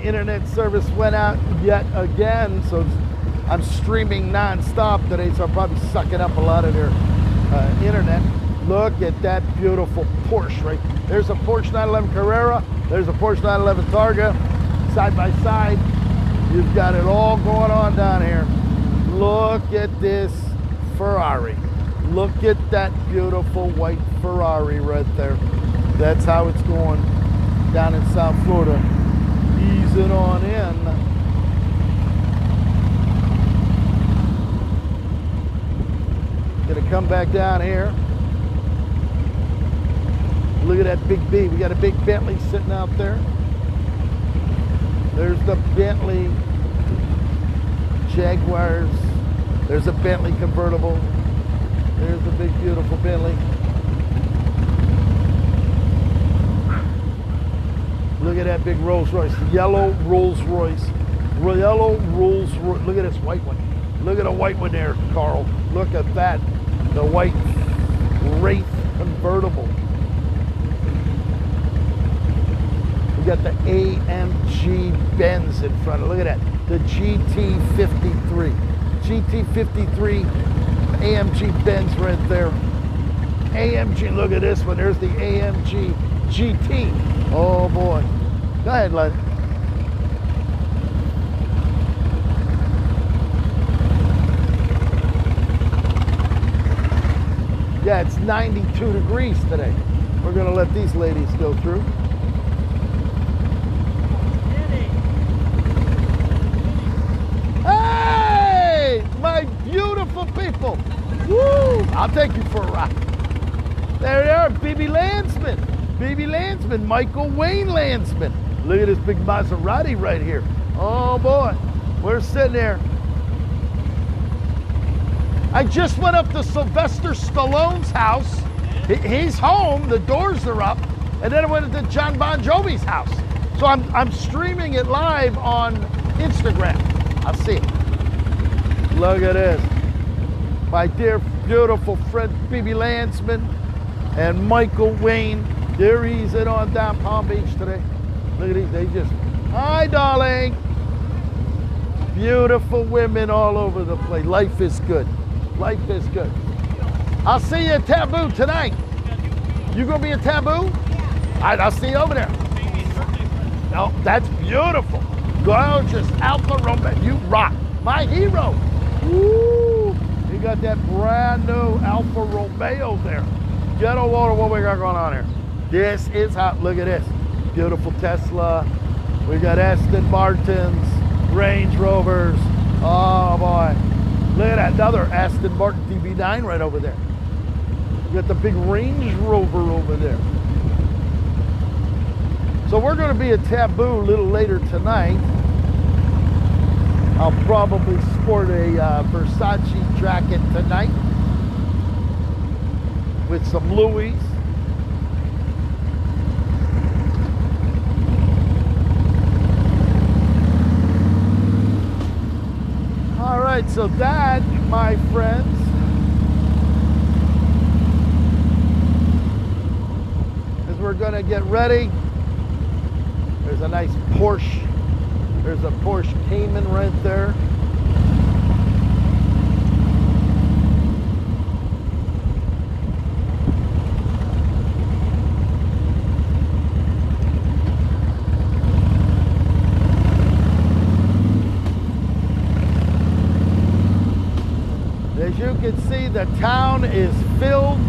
internet service went out yet again, so I'm streaming non-stop today, so I'm probably sucking up a lot of their internet. Look at that beautiful Porsche, right? There's a Porsche 911 Carrera, there's a Porsche 911 Targa, side by side. You've got it all going on down here. Look at this Ferrari. Look at that beautiful white Ferrari right there. That's how it's going down in South Florida. Easing on in. Gonna come back down here. Look at that big B. We got a big Bentley sitting out there. There's the Bentley Jaguars. There's a Bentley convertible. There's the big beautiful Bentley. Look at that big Rolls Royce, yellow Rolls Royce. Yellow Rolls Royce. Look at this white one. Look at a white one there, Carl. Look at that. The white Wraith convertible. We got the AMG Benz in front of it. Look at that. The GT53. GT53 AMG Benz right there. AMG, look at this one. There's the AMG GT. Oh boy. Go ahead, Lud. Yeah, it's 92 degrees today. We're gonna let these ladies go through. Hey, my beautiful people. Woo! I'll take you for a ride. There they are, BB Landsman. BB Landsman, Michael Wayne Landsman. Look at this big Maserati right here. Oh boy, we're sitting there. I just went up to Sylvester Stallone's house. He's home, the doors are up, and then I went to John Bon Jovi's house. So I'm streaming it live on Instagram. I'll see it. Look at this. My dear, beautiful friend, BB Landsman and Michael Wayne. They're easing on down Palm Beach today. Look at these, they just, hi darling. Beautiful women all over the place. Life is good. Life is good. I'll see you at Taboo tonight. You gonna be at Taboo? All right, I'll see you over there. Oh, that's beautiful. Gorgeous Alfa Romeo. You rock. My hero. Woo! You got that brand new Alfa Romeo there. Get a load of what we got going on here. This is hot. Look at this. Beautiful Tesla. We got Aston Martins, Range Rovers. Oh boy. Look at that, another Aston Martin DB9 right over there. You got the big Range Rover over there. So we're going to be at Taboo a little later tonight. I'll probably sport a Versace jacket tonight with some Louis. All right, so that, my friends, as we're gonna get ready, there's a nice Porsche. There's a Porsche Cayman right there. As you can see, the town is filled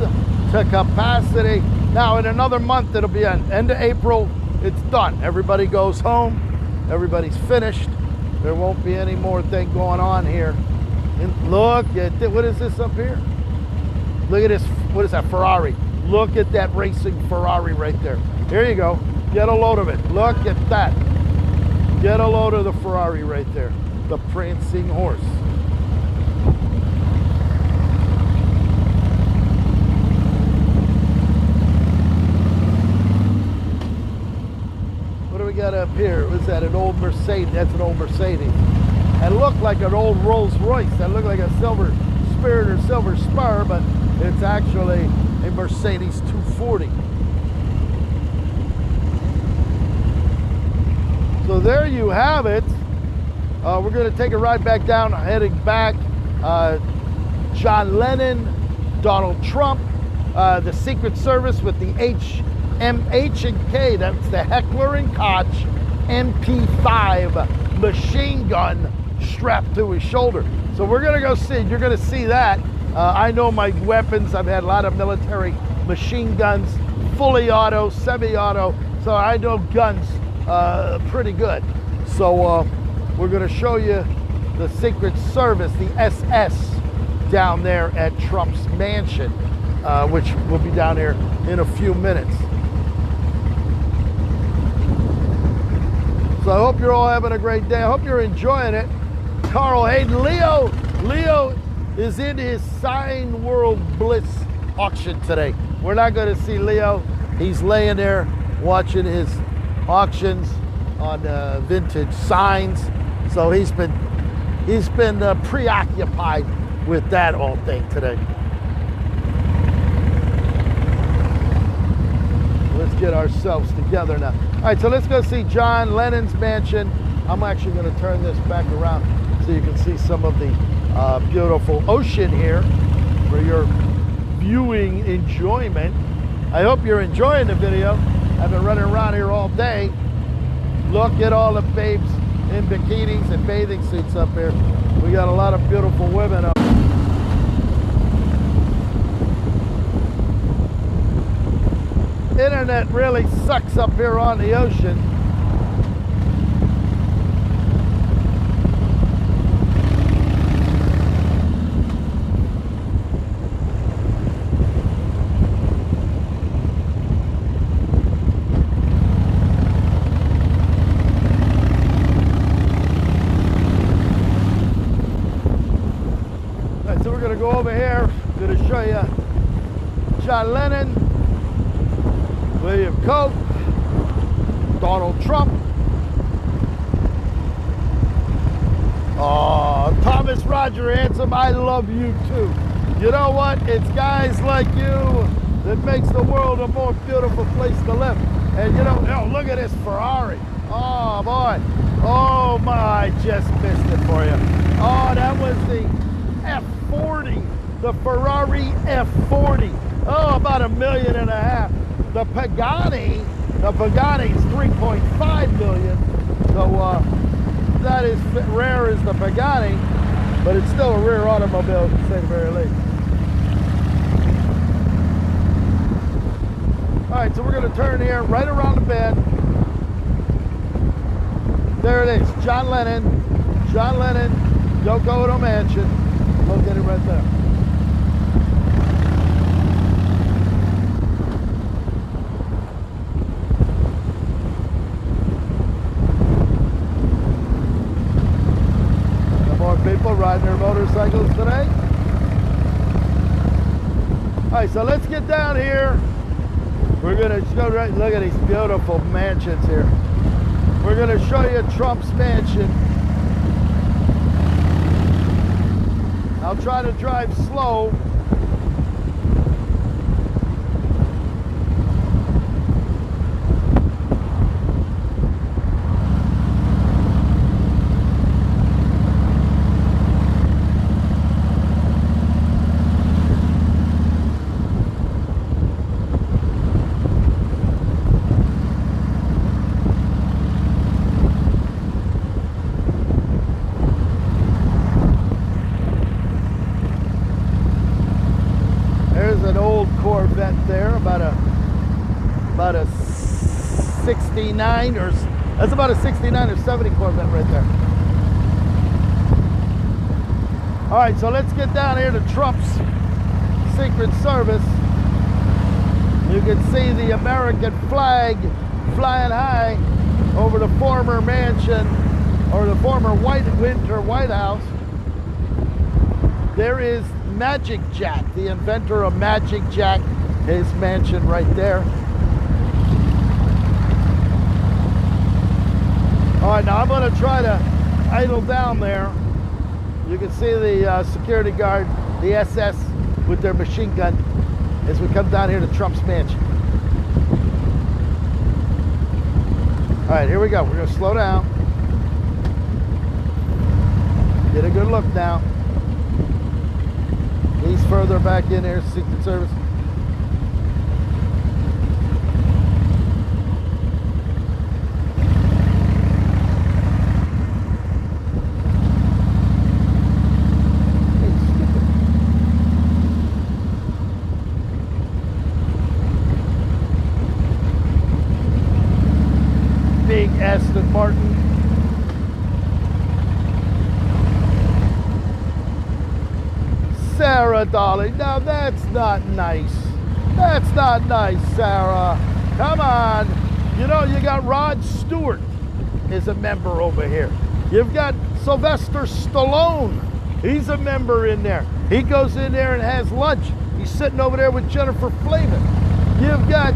to capacity. Now, in another month, it'll be on end of April. It's done. Everybody goes home. Everybody's finished. There won't be any more thing going on here. And look at what is this up here? Look at this. What is that? Ferrari. Look at that racing Ferrari right there. Here you go. Get a load of it. Look at that. Get a load of the Ferrari right there. The prancing horse. Got up here, was that an old Mercedes? That's an old Mercedes. It looked like an old Rolls Royce. That looked like a Silver Spirit or Silver Spur, but it's actually a Mercedes 240. So there you have it. We're going to take a ride back down, heading back. John Lennon, Donald Trump, the Secret Service with the H&K, that's the Heckler and Koch MP5 machine gun strapped to his shoulder. So we're going to go see, you're going to see that. I know my weapons. I've had a lot of military machine guns, fully auto, semi-auto, so I know guns pretty good. So we're going to show you the Secret Service, the SS, down there at Trump's mansion, which will be down there in a few minutes. So I hope you're all having a great day. I hope you're enjoying it. Carl Hayden, Leo is in his Sign World Bliss auction today. We're not going to see Leo. He's laying there watching his auctions on vintage signs. So he's been preoccupied with that all day today. Let's get ourselves together now. All right, so let's go see John Lennon's mansion. I'm actually going to turn this back around so you can see some of the beautiful ocean here for your viewing enjoyment. I hope you're enjoying the video. I've been running around here all day. Look at all the babes in bikinis and bathing suits up here. We got a lot of beautiful women up. Internet really sucks up here on the ocean. So we're going to go over here. I'm going to show you John Lennon, William Koch, Donald Trump. Oh, Thomas Roger Handsome, I love you too. You know what? It's guys like you that makes the world a more beautiful place to live. And you know, oh, look at this Ferrari. Oh boy. Oh my, I just missed it for you. Oh, that was the F40, the Ferrari F40. Oh, about $1.5 million. The Pagani is 3.5 million. So that is rare as the Pagani, but it's still a rare automobile to say the very least. All right, so we're going to turn here right around the bend. There it is, John Lennon, Yoko Ono Mansion. Located right there. Some more people riding their motorcycles today. All right, so let's get down here. We're gonna go right, look at these beautiful mansions here. We're gonna show you Trump's mansion. I'll try to drive slow. Corvette there, about a 69 or that's about a 69 or 70 Corvette right there. All right, so let's get down here to Trump's Secret Service. You can see the American flag flying high over the former mansion, or the former Winter White House. There is Magic Jack, the inventor of Magic Jack, his mansion right there. All right, now I'm going to try to idle down there. You can see the security guard, the SS, with their machine gun as we come down here to Trump's mansion. All right, here we go. We're gonna slow down. Get a good look now. He's further back in here, Secret Service. Big Aston Martin. Sarah, darling, now that's not nice. That's not nice, Sarah. Come on. You know, you got Rod Stewart is a member over here. You've got Sylvester Stallone. He's a member in there. He goes in there and has lunch. He's sitting over there with Jennifer Flavin. You've got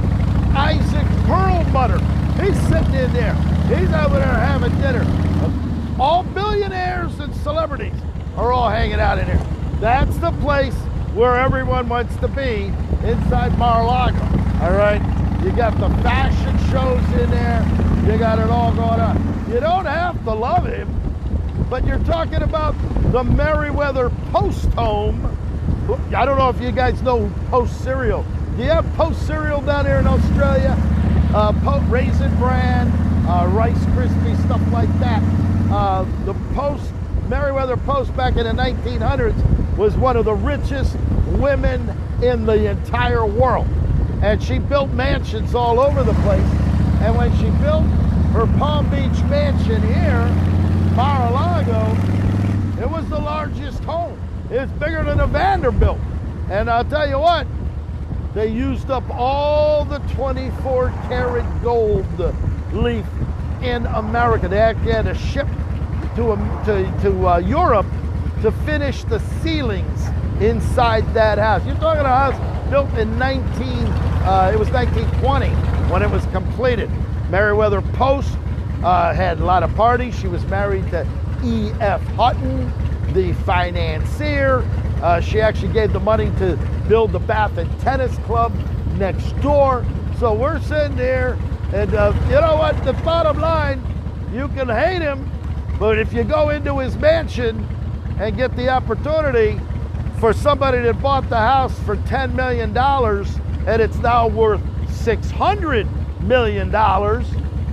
Isaac Perlmutter. He's sitting in there. He's over there having dinner. All billionaires and celebrities are all hanging out in here. That's the place where everyone wants to be inside Mar-a-Lago. All right? You got the fashion shows in there. You got it all going on. You don't have to love him, but you're talking about the Meriwether Post home. I don't know if you guys know Post cereal. Do you have Post cereal down here in Australia? Raisin Bran, Rice Krispies, stuff like that. The Meriwether Post back in the 1900s was one of the richest women in the entire world. And she built mansions all over the place. And when she built her Palm Beach mansion here, Mar-a-Lago, it was the largest home. It's bigger than a Vanderbilt. And I'll tell you what, they used up all the 24 karat gold leaf in America. They actually had to ship to Europe to finish the ceilings inside that house. You're talking a house built in 1920 when it was completed. Meriwether Post had a lot of parties. She was married to E.F. Hutton, the financier. She actually gave the money to build the Bath and Tennis Club next door. So we're sitting here, and you know what? The bottom line, you can hate him, but if you go into his mansion and get the opportunity for somebody that bought the house for $10 million and it's now worth $600 million,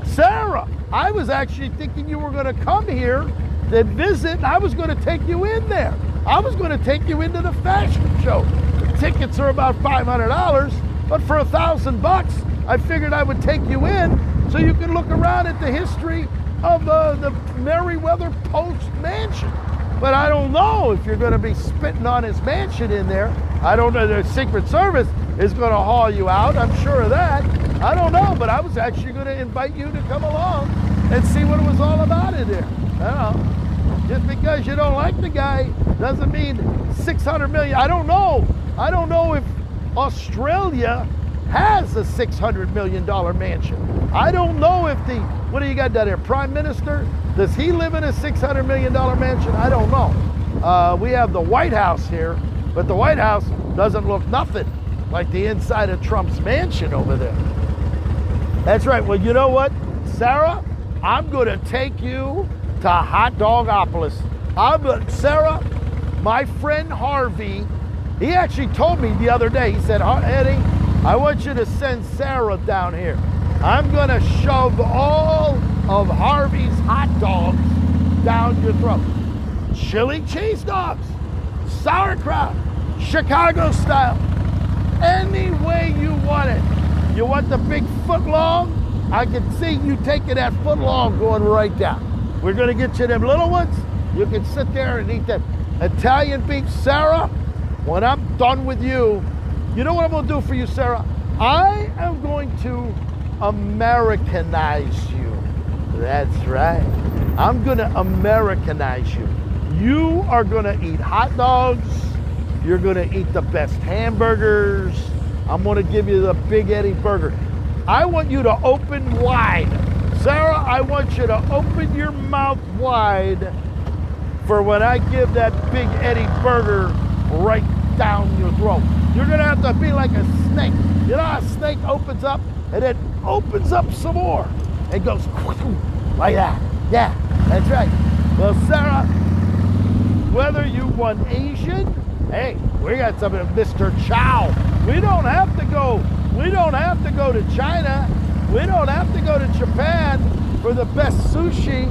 Sarah, I was actually thinking you were going to come here and visit, and I was going to take you in there. I was going to take you into the fashion show. The tickets are about $500, but for $1,000, I figured I would take you in so you can look around at the history of the Meriwether Post mansion. But I don't know if you're going to be spitting on his mansion in there. I don't know. The Secret Service is going to haul you out. I'm sure of that. I don't know, but I was actually going to invite you to come along and see what it was all about in there. I don't know. Just because you don't like the guy doesn't mean $600 million. I don't know. I don't know if Australia has a $600 million mansion. I don't know if what do you got down there? Prime Minister? Does he live in a $600 million mansion? I don't know. We have the White House here, but the White House doesn't look nothing like the inside of Trump's mansion over there. That's right. Well, you know what, Sarah? I'm going to take you to Hot Dogopolis. Sarah, my friend Harvey, he actually told me the other day, he said, Eddie, I want you to send Sarah down here. I'm going to shove all of Harvey's hot dogs down your throat. Chili cheese dogs, sauerkraut, Chicago style, any way you want it. You want the big foot long? I can see you taking that foot long going right down. We're going to get you them little ones. You can sit there and eat that Italian beef. Sarah, when I'm done with you, you know what I'm going to do for you, Sarah? I am going to Americanize you. That's right. I'm going to Americanize you. You are going to eat hot dogs. You're going to eat the best hamburgers. I'm going to give you the Big Eddy burger. I want you to open wide. Sarah, I want you to open your mouth wide for when I give that Big Eddy burger right down your throat. You're going to have to be like a snake. You know how a snake opens up and then opens up some more. It goes like that. Yeah, that's right. Well, Sarah, whether you want Asian, hey, we got some of Mr. Chow. We don't have to go to China. We don't have to go to Japan for the best sushi.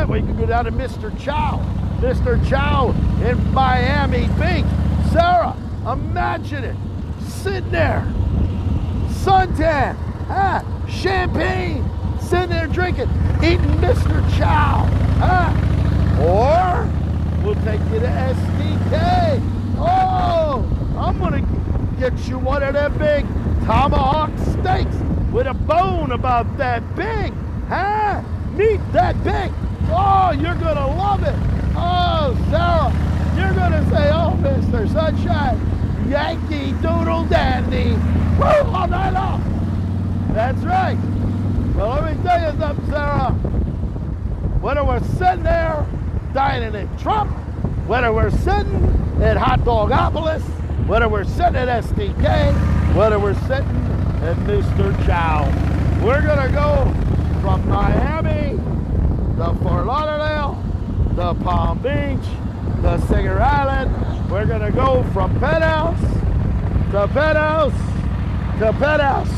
We can go down to Mr. Chow. Mr. Chow in Miami Beach. Sarah, imagine it. Sitting there, suntan, champagne, sitting there drinking, eating Mr. Chow. Or we'll take you to SDK. Oh, I'm gonna get you one of them big tomahawk steaks with a bone about that big. Meat that big. Oh, you're gonna love it. Oh, Sarah, you're gonna say, oh, Mr. Sunshine, Yankee Doodle Dandy, woo, all night long. That's right. Well, let me tell you something, Sarah. Whether we're sitting there dining at Trump, whether we're sitting at Hot Dogopolis, whether we're sitting at SDK, whether we're sitting at Mr. Chow, we're gonna go from Miami to Fort Lauderdale, to Palm Beach, to Singer Island. We're gonna go from penthouse to penthouse to penthouse.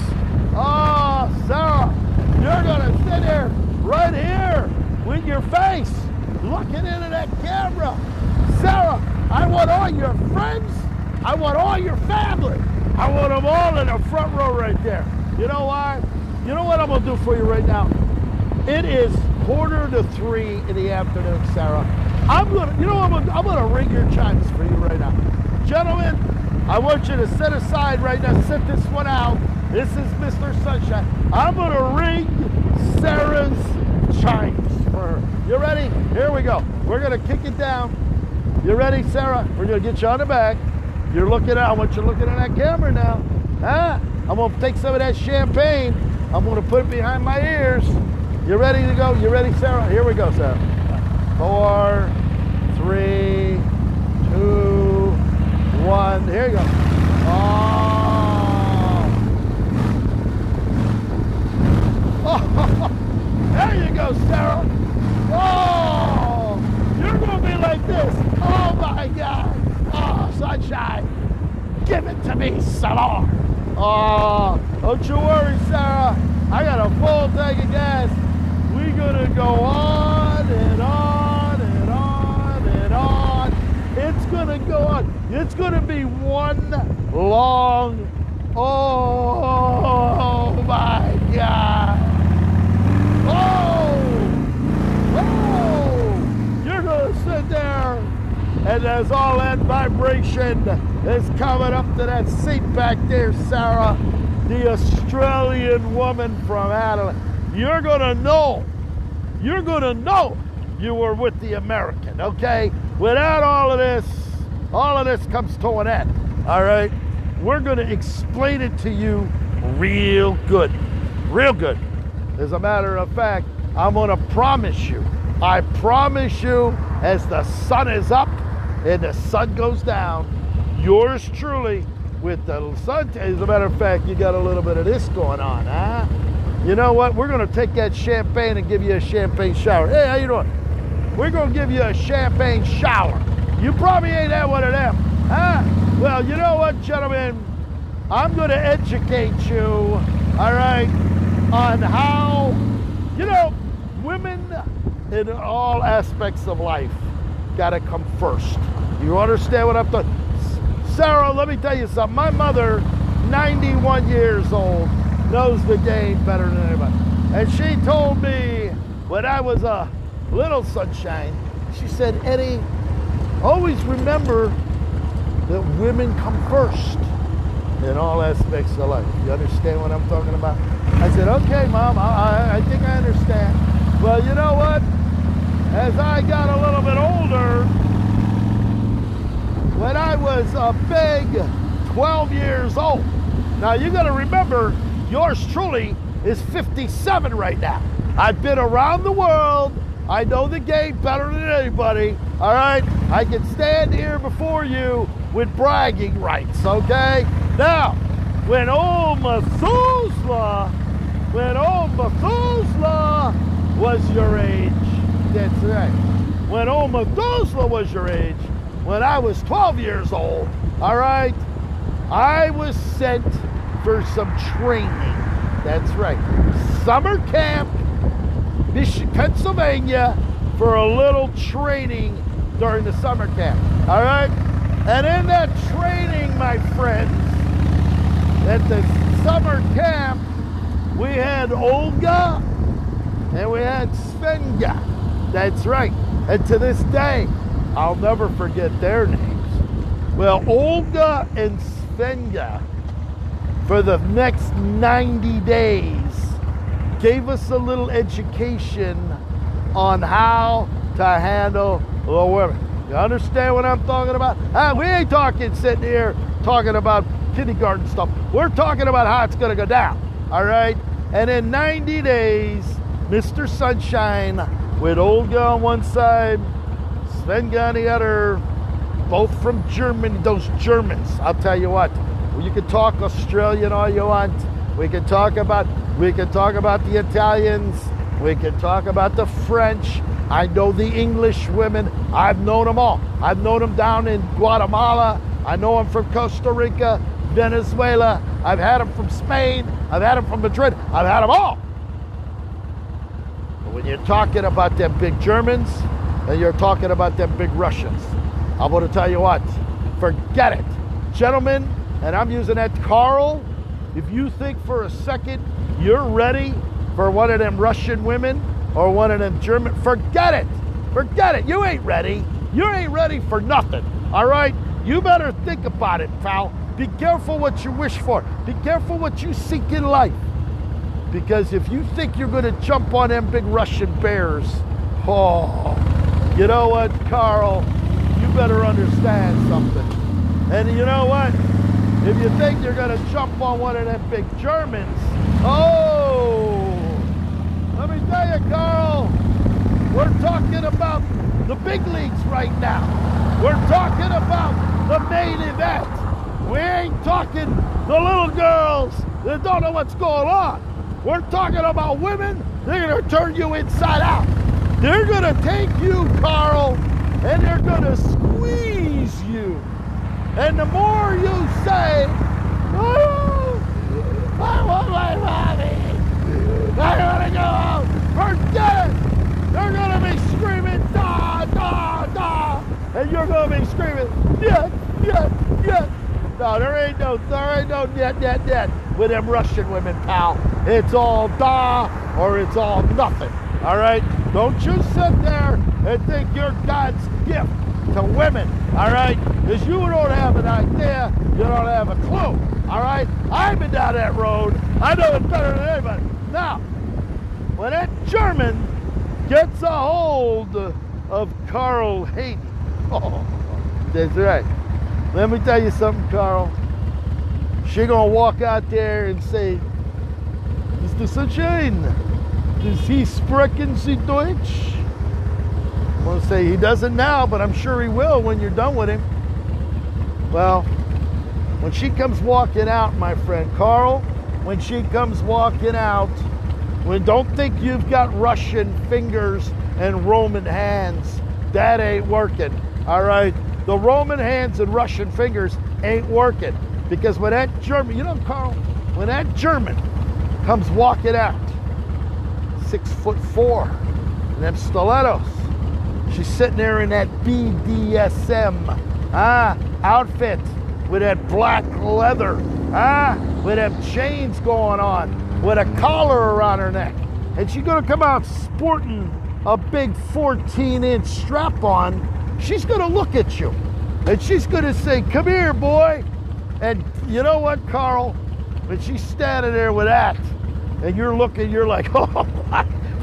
Oh, Sarah, you're gonna sit there right here with your face looking into that camera. Sarah, I want all your friends. I want all your family. I want them all in the front row right there. You know why? You know what I'm gonna do for you right now? It is 2:45 in the afternoon, Sarah. I'm gonna ring your chimes for you right now. Gentlemen, I want you to set aside right now, sit this one out. This is Mr. Sunshine. I'm gonna ring Sarah's chimes for her. You ready? Here we go. We're gonna kick it down. You ready, Sarah? We're gonna get you on the back. You're looking at, I want you looking at that camera now. I'm gonna take some of that champagne. I'm gonna put it behind my ears. You ready to go? You ready, Sarah? Here we go, Sarah. 4, 3, 2, 1. Here you go. Oh. There you go, Sarah. Oh, you're gonna be like this. Oh my God. Oh, Sunshine. Give it to me, Salar. Oh, don't you worry, Sarah. I got a full tank of gas. We're gonna go on and on and on and on. It's gonna go on. It's gonna be one long, oh my God. Oh, you're gonna sit there and there's all that vibration that's coming up to that seat back there, Sarah, the Australian woman from Adelaide. You're gonna know you were with the American, okay? Without all of this comes to an end, all right? We're gonna explain it to you real good. As a matter of fact, I'm gonna promise you, I promise you, as the sun is up and the sun goes down, yours truly with the sun. As a matter of fact, you got a little bit of this going on, huh? You know what? We're gonna take that champagne and give you a champagne shower. Hey, how you doing? We're gonna give you a champagne shower. You probably ain't had one of them, huh? Well, you know what, gentlemen? I'm gonna educate you, all right, on how, women in all aspects of life gotta come first. You understand what I'm talking? Sarah, let me tell you something. My mother, 91 years old, knows the game better than anybody. And she told me when I was a little sunshine, she said, Eddie, always remember that women come first in all aspects of life. You understand what I'm talking about? I said, okay, Mom, I think I understand. Well, you know what? As I got a little bit older, when I was a big 12 years old. Now, you got to remember, yours truly is 57 right now. I've been around the world. I know the game better than anybody, all right? I can stand here before you with bragging rights, okay? Now, when old Methuselah when old Methuselah was your age. That's right. When old Methuselah was your age, when I was 12 years old, all right, I was sent for some training. That's right. Summer camp, Pennsylvania, for a little training during the summer camp. All right? And in that training, my friends, at the summer camp, we had Olga and we had Svenja. That's right. And to this day, I'll never forget their names. Well, Olga and Svenja, for the next 90 days, gave us a little education on how to handle the women. You understand what I'm talking about? We ain't talking sitting here talking about kindergarten stuff. We're talking about how it's going to go down. All right? And in 90 days, Mr. Sunshine with Olga on one side, Svenga on the other, both from Germany, those Germans. I'll tell you what, you can talk Australian all you want. We can talk about the Italians. We can talk about the French. I know the English women. I've known them all. I've known them down in Guatemala. I know them from Costa Rica, Venezuela. I've had them from Spain. I've had them from Madrid. I've had them all. But when you're talking about them big Germans and you're talking about them big Russians, I'm going to tell you what, forget it. Gentlemen, and I'm using that Carl, if you think for a second you're ready for one of them Russian women or one of them German, forget it. Forget it. You ain't ready. You ain't ready for nothing. All right? You better think about it, pal. Be careful what you wish for. Be careful what you seek in life. Because if you think you're going to jump on them big Russian bears, oh, you know what, Carl? You better understand something. And you know what? If you think you're going to jump on one of them big Germans, oh, let me tell you, Carl, we're talking about the big leagues right now. We're talking about the main event. We ain't talking the little girls that don't know what's going on. We're talking about women. They're going to turn you inside out. They're going to take you, Carl, and they're going to squeeze you. And the more you say, oh, I want my mommy, I want to go out, forget it. They're going to be screaming, da, da, da. And you're going to be screaming, yeah, yeah, yeah. No, there ain't no net with them Russian women, pal. It's all da or it's all nothing. All right? Don't you sit there and think you're God's gift to women. All right? Because you don't have an idea. You don't have a clue. All right? I've been down that road. I know it better than anybody. Now, when that German gets a hold of Carl Eddy, oh, that's right. Let me tell you something, Carl. She gonna walk out there and say, Mr. Sunshine, does he sprechen Sie Deutsch? I'm gonna say he doesn't now, but I'm sure he will when you're done with him. Well, when she comes walking out, my friend Carl, when she comes walking out, don't think you've got Russian fingers and Roman hands. That ain't working, all right? The Roman hands and Russian fingers ain't working. Because when that German, you know, Carl, when that German comes walking out, 6'4", and them stilettos, she's sitting there in that BDSM outfit with that black leather, with them chains going on, with a collar around her neck. And she's gonna come out sporting a big 14-inch strap on. She's gonna look at you and she's gonna say, come here, boy. And you know what, Carl? When she's standing there with that and you're looking, you're like, oh,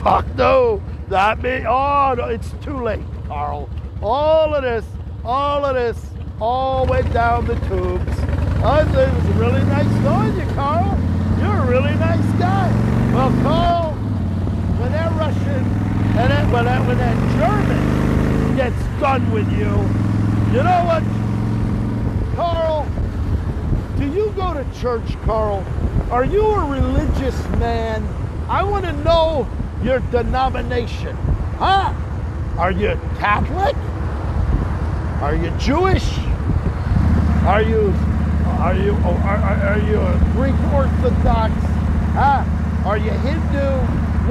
fuck no, not me. Oh, no, it's too late, Carl. All went down the tubes. It was really nice knowing you, Carl. You're a really nice guy. Well, Carl, when that Russian and when that German gets done with you, you know what, Carl? Do you go to church, Carl? Are you a religious man? I want to know your denomination. Huh? Are you Catholic? Are you Jewish? Are you a Greek Orthodox? Huh? Are you Hindu?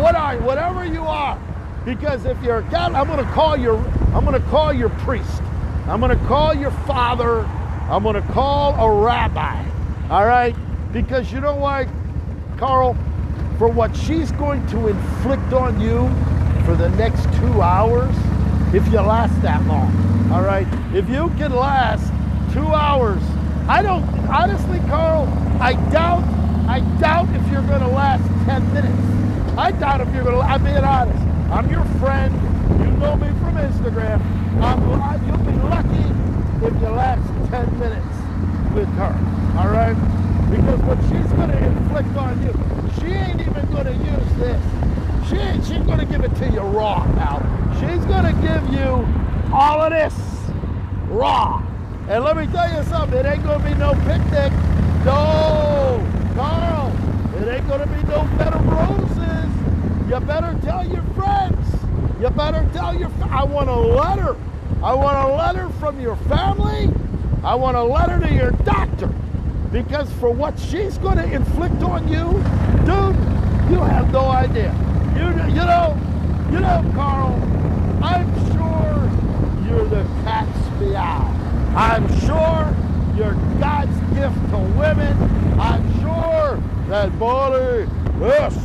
Whatever you are. Because if you're a Catholic, I'm gonna call your priest. I'm gonna call your father. I'm gonna call a rabbi. All right? Because you know what, Carl? For what she's going to inflict on you for the next 2 hours, if you last that long. All right? If you can last 2 hours, honestly, Carl, I doubt if you're gonna last 10 minutes. I doubt if you're gonna, I'm being honest. I'm your friend. You know me from Instagram. You'll be lucky if you last 10 minutes with her. All right? Because what she's gonna inflict on you, she ain't even gonna use this. She's gonna give it to you raw, pal. She's gonna give you all of this raw. And let me tell you something, it ain't gonna be no picnic. No, Carl, it ain't gonna be no bed of roses. You better tell your friends. You better tell I want a letter. I want a letter from your family. I want a letter to your doctor. Because for what she's gonna inflict on you, dude, you have no idea. You know, Carl, I'm sure you're the cat's meow. I'm sure you're God's gift to women. I'm sure that body, this,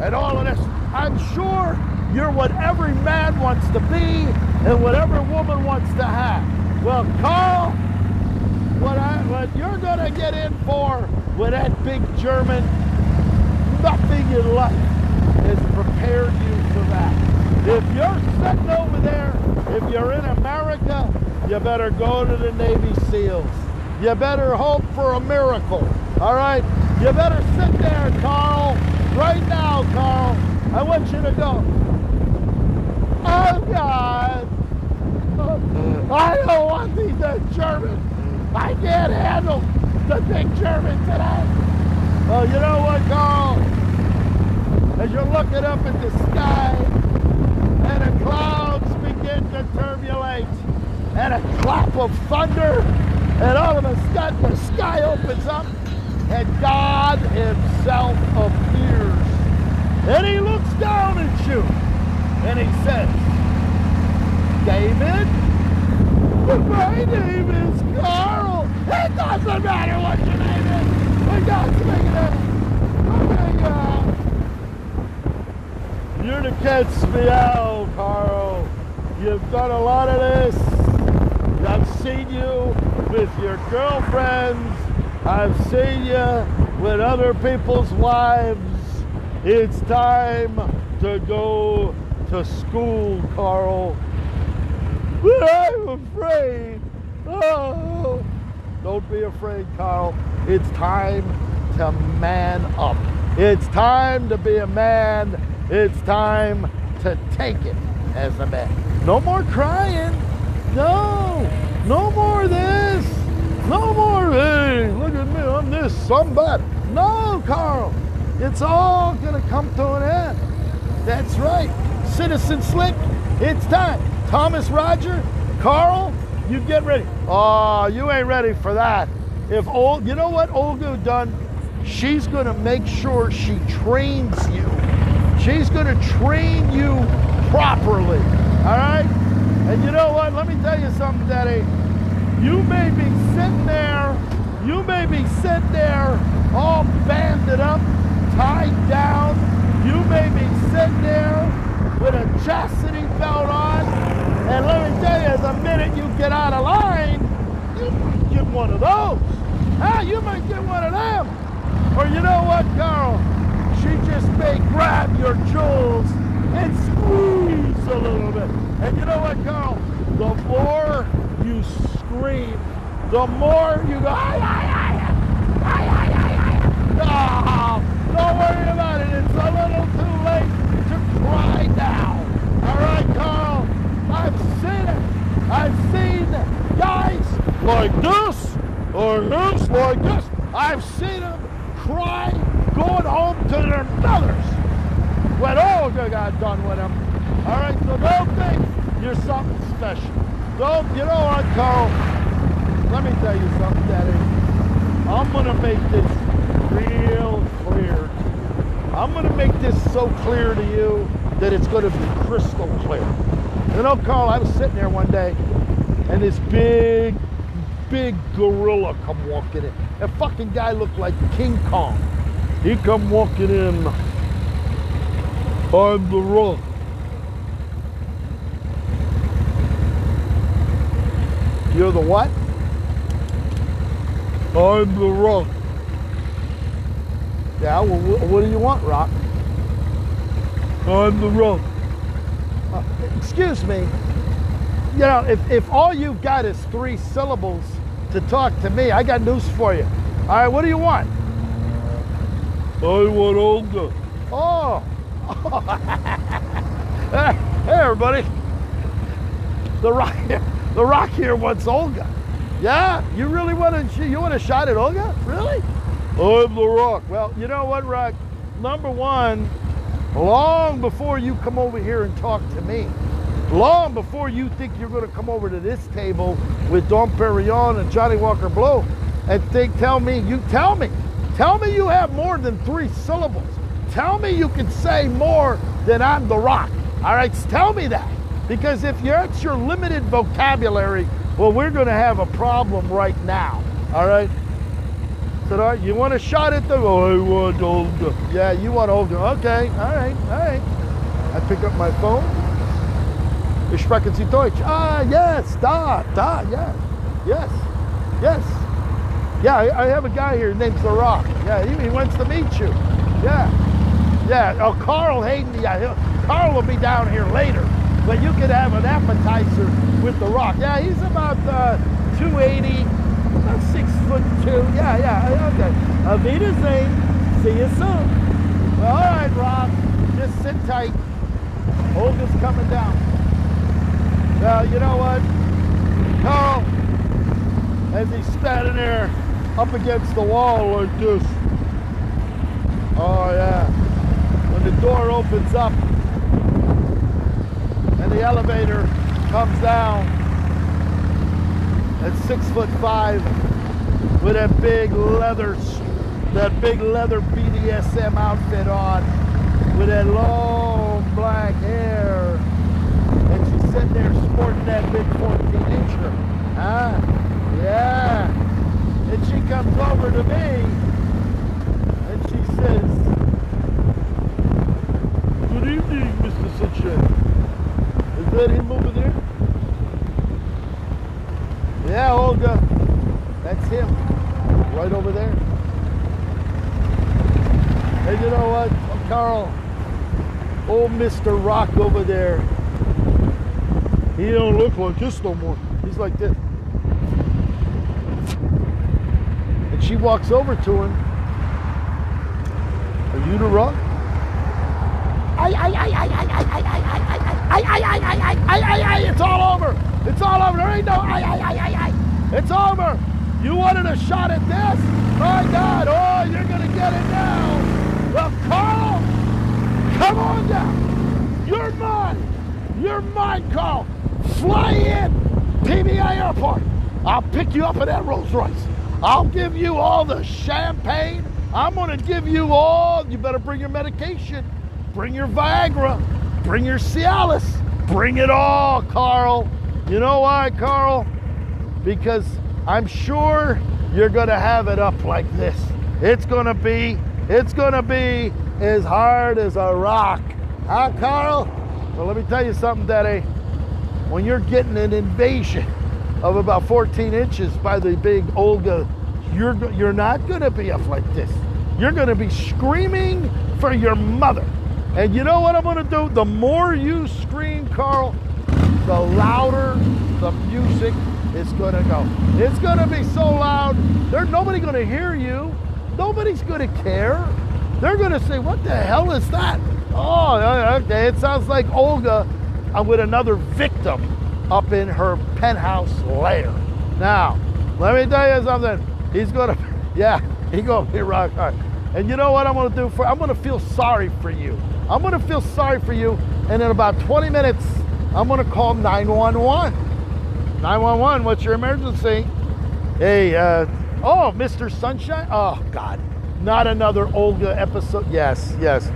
and all of this. I'm sure you're what every man wants to be and what every woman wants to have. Well, Carl, what you're gonna get in for with that big German, nothing in life has prepared you for that. If you're sitting over there, if you're in America, you better go to the Navy SEALs. You better hope for a miracle, all right? You better sit there, Carl, right now, Carl. I want you to go, oh, God, I don't want these Germans. I can't handle the big German today. Well, you know what, Carl? As you're looking up at the sky, and the clouds begin to turbulate, and a clap of thunder, and all of a sudden the sky opens up, and God himself appears. And he looks down at you, and he says, David, my name is Carl. It doesn't matter what your name is. But God's making it. You're the cat's meow, Carl. You've done a lot of this. I've seen you with your girlfriends. I've seen you with other people's wives. It's time to go to school, Carl. But I'm afraid. Oh, don't be afraid, Carl. It's time to man up. It's time to be a man. It's time to take it as a man. No more crying. No more this. No more, hey, look at me, I'm this, somebody. No, Carl, it's all gonna come to an end. That's right. Citizen Slick, it's time. Thomas Roger, Carl, you get ready. Oh, you ain't ready for that. You know what Olga done? She's gonna make sure she trains you. She's gonna train you properly, all right? And you know what? Let me tell you something, Daddy. You may be sitting there all banded up, tied down. You may be sitting there with a chastity belt on. And let me tell you, the minute you get out of line, you might get one of those. You might get one of them. Or you know what, Carl? She just may grab your jewels and squeeze a little bit. And you know what, Carl? The more you scream, the more you go, Oh, don't worry about it. It's a little too late to cry now. All right, Carl? I've seen it. I've seen guys like this or it's like this. I've seen them cry going home to their mothers when Olga got done with them. All right, so don't think you're something special. Don't, you know what, Carl? Let me tell you something, Daddy. I'm going to make this real clear. I'm going to make this so clear to you that it's going to be crystal clear. You know, Carl, I was sitting there one day, and this big gorilla come walking in. That fucking guy looked like King Kong. He come walking in. I'm the Rock. You're the what? I'm the Rock. Yeah, well, what do you want, Rock? I'm the Rock. Excuse me. You know, if all you've got is 3 syllables to talk to me, I got news for you. All right, what do you want? I want Olga. Oh. Hey, everybody. The Rock here wants Olga. Yeah? You really want a shot at Olga? Really? I'm the Rock. Well, you know what, Rock? Number one, long before you come over here and talk to me, long before you think you're going to come over to this table with Dom Perignon and Johnny Walker Blue and tell me you have more than 3 syllables. Tell me you can say more than I'm the Rock. All right, tell me that. Because if that's your limited vocabulary, well, we're going to have a problem right now. All right? So, all right, you want a shot at the... Oh, I want Olga. Yeah, you want Olga. Okay, all right. I pick up my phone. Ich sprechen Sie Deutsch? Ah, yes, yeah. Yes. Yeah, I have a guy here named The Rock. Yeah, he wants to meet you. Yeah. Oh, Carl Hayden. Yeah, Carl will be down here later. But you could have an appetizer with The Rock. Yeah, he's about 280, about 6'2". Yeah, okay. Auf Wiedersehen. See you soon. Well, all right, Rock. Just sit tight. Olga's coming down. Well, you know what? Carl, as he's standing there up against the wall like this. Oh, yeah. When the door opens up, and the elevator comes down at 6'5" with that big leather BDSM outfit on, with that long black hair, and she's sitting there sporting that big 14-incher. Huh? Yeah. And she comes over to me and she says, "Good evening, Mr. Sunshine." Is that him over there? Yeah, Olga. That's him. Right over there. And you know what, Carl? Old Mr. Rock over there. He don't look like this no more. He's like this. And she walks over to him. Are you the Rock? It's all over. It's all over. There ain't no It's over. You wanted a shot at this? My God. Oh, you're going to get it now. Well, Carl, come on down. You're mine. You're mine, Carl. Fly in. PBA Airport. I'll pick you up in that Rolls Royce. I'll give you all the champagne. I'm going to give you all. You better bring your medication. Bring your Viagra. Bring your Cialis. Bring it all, Carl. You know why, Carl? Because I'm sure you're going to have it up like this. It's going to be as hard as a rock. Huh, Carl? Well, let me tell you something, Daddy. When you're getting an invasion of about 14 inches by the big Olga, you're not going to be up like this. You're going to be screaming for your mother. And you know what I'm going to do? The more you scream, Carl, the louder the music is going to go. It's going to be so loud, there's nobody going to hear you. Nobody's going to care. They're going to say, what the hell is that? Oh, okay, it sounds like Olga with another victim up in her penthouse lair. Now, Let me tell you something. He's gonna, yeah, he's gonna be rock hard. And you know what I'm gonna do I'm gonna feel sorry for you. I'm gonna feel sorry for you, and in about 20 minutes, I'm gonna call 911. 911, what's your emergency? Hey, oh, Mr. Sunshine? Oh, God. Not another Olga episode. Yes, yes.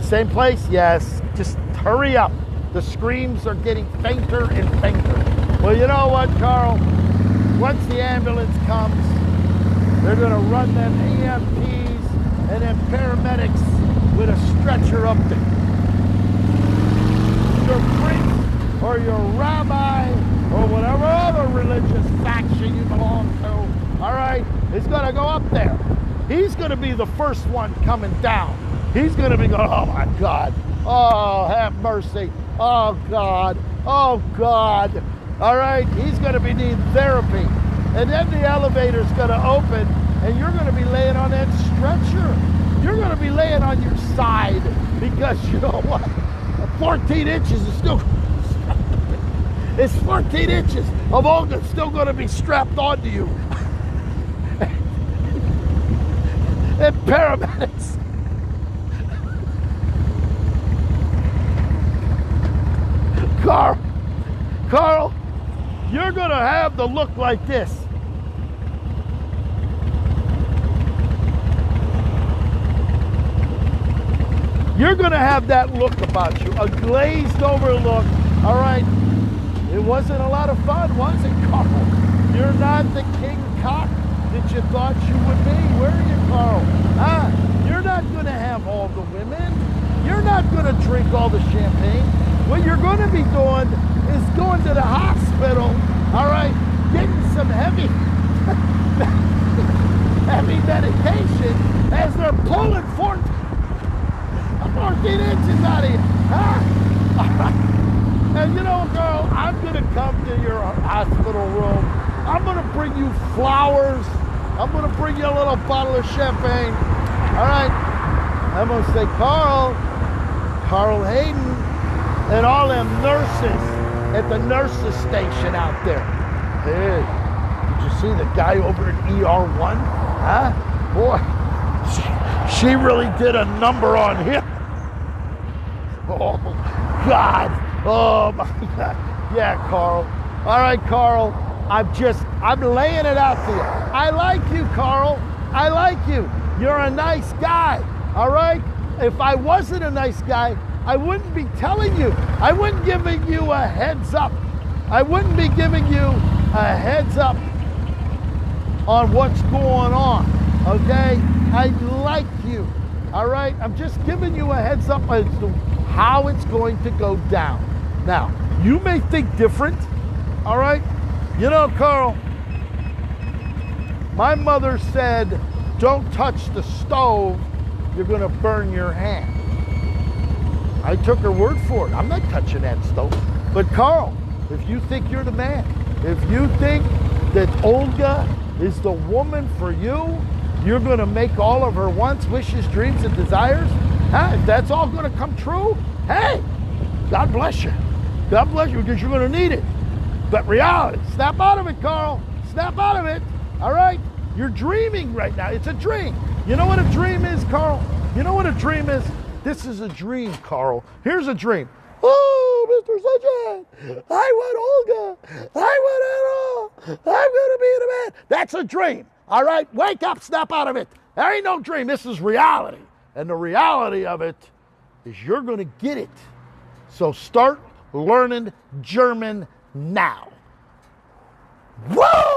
Same place? Yes. Just hurry up. The screams are getting fainter and fainter. Well, you know what, Carl? Once the ambulance comes, they're going to run them EMPs and then paramedics with a stretcher up there. Your priest or your rabbi or whatever other religious faction you belong to, all right, is going to go up there. He's going to be the first one coming down. He's going to be going, oh, my God. Oh, have mercy. Oh, God. Oh, God. All right, he's going to be needing therapy. And then the elevator's going to open, and you're going to be laying on that stretcher. You're going to be laying on your side because, you know what? 14 inches is still... It's 14 inches of Olga still going to be strapped onto you. And paramedics. Carl, you're going to have the look like this. You're going to have that look about you, a glazed over look, all right? It wasn't a lot of fun, was it, Carl? You're not the king cock that you thought you would be, were you, Carl? You're not going to have all the women. You're not going to drink all the champagne. What you're going to be doing is going to the hospital, all right, getting some heavy medication as they're pulling 14 inches out of you. All right. And you know, girl, I'm going to come to your hospital room. I'm going to bring you flowers. I'm going to bring you a little bottle of champagne. All right. I'm going to say, Carl Hayden, and all them nurses at the nurses station out there. Hey, did you see the guy over at ER1? Huh? Boy, she really did a number on him. Oh, God. Oh, my God. Yeah, Carl. All right, Carl. I'm laying it out to you. I like you, Carl. I like you. You're a nice guy. All right? If I wasn't a nice guy, I wouldn't be telling you. I wouldn't giving you a heads up. I wouldn't be giving you a heads up on what's going on. Okay? I like you. All right? I'm just giving you a heads up as to how it's going to go down. Now, you may think different, all right? You know, Carl, my mother said, don't touch the stove, you're going to burn your hand. I took her word for it. I'm not touching that stove. But Carl, if you think you're the man, if you think that Olga is the woman for you, you're going to make all of her wants, wishes, dreams, and desires, if that's all going to come true, hey, God bless you. God bless you, because you're going to need it. But reality, snap out of it, Carl. Snap out of it, all right? You're dreaming right now. It's a dream. You know what a dream is, Carl? You know what a dream is? This is a dream, Carl. Here's a dream. Oh, Mr. Sunshine, I want Olga. I want it all. I'm going to be the man. That's a dream, all right? Wake up, snap out of it. There ain't no dream. This is reality. And the reality of it is you're going to get it. So start learning German now. Whoa!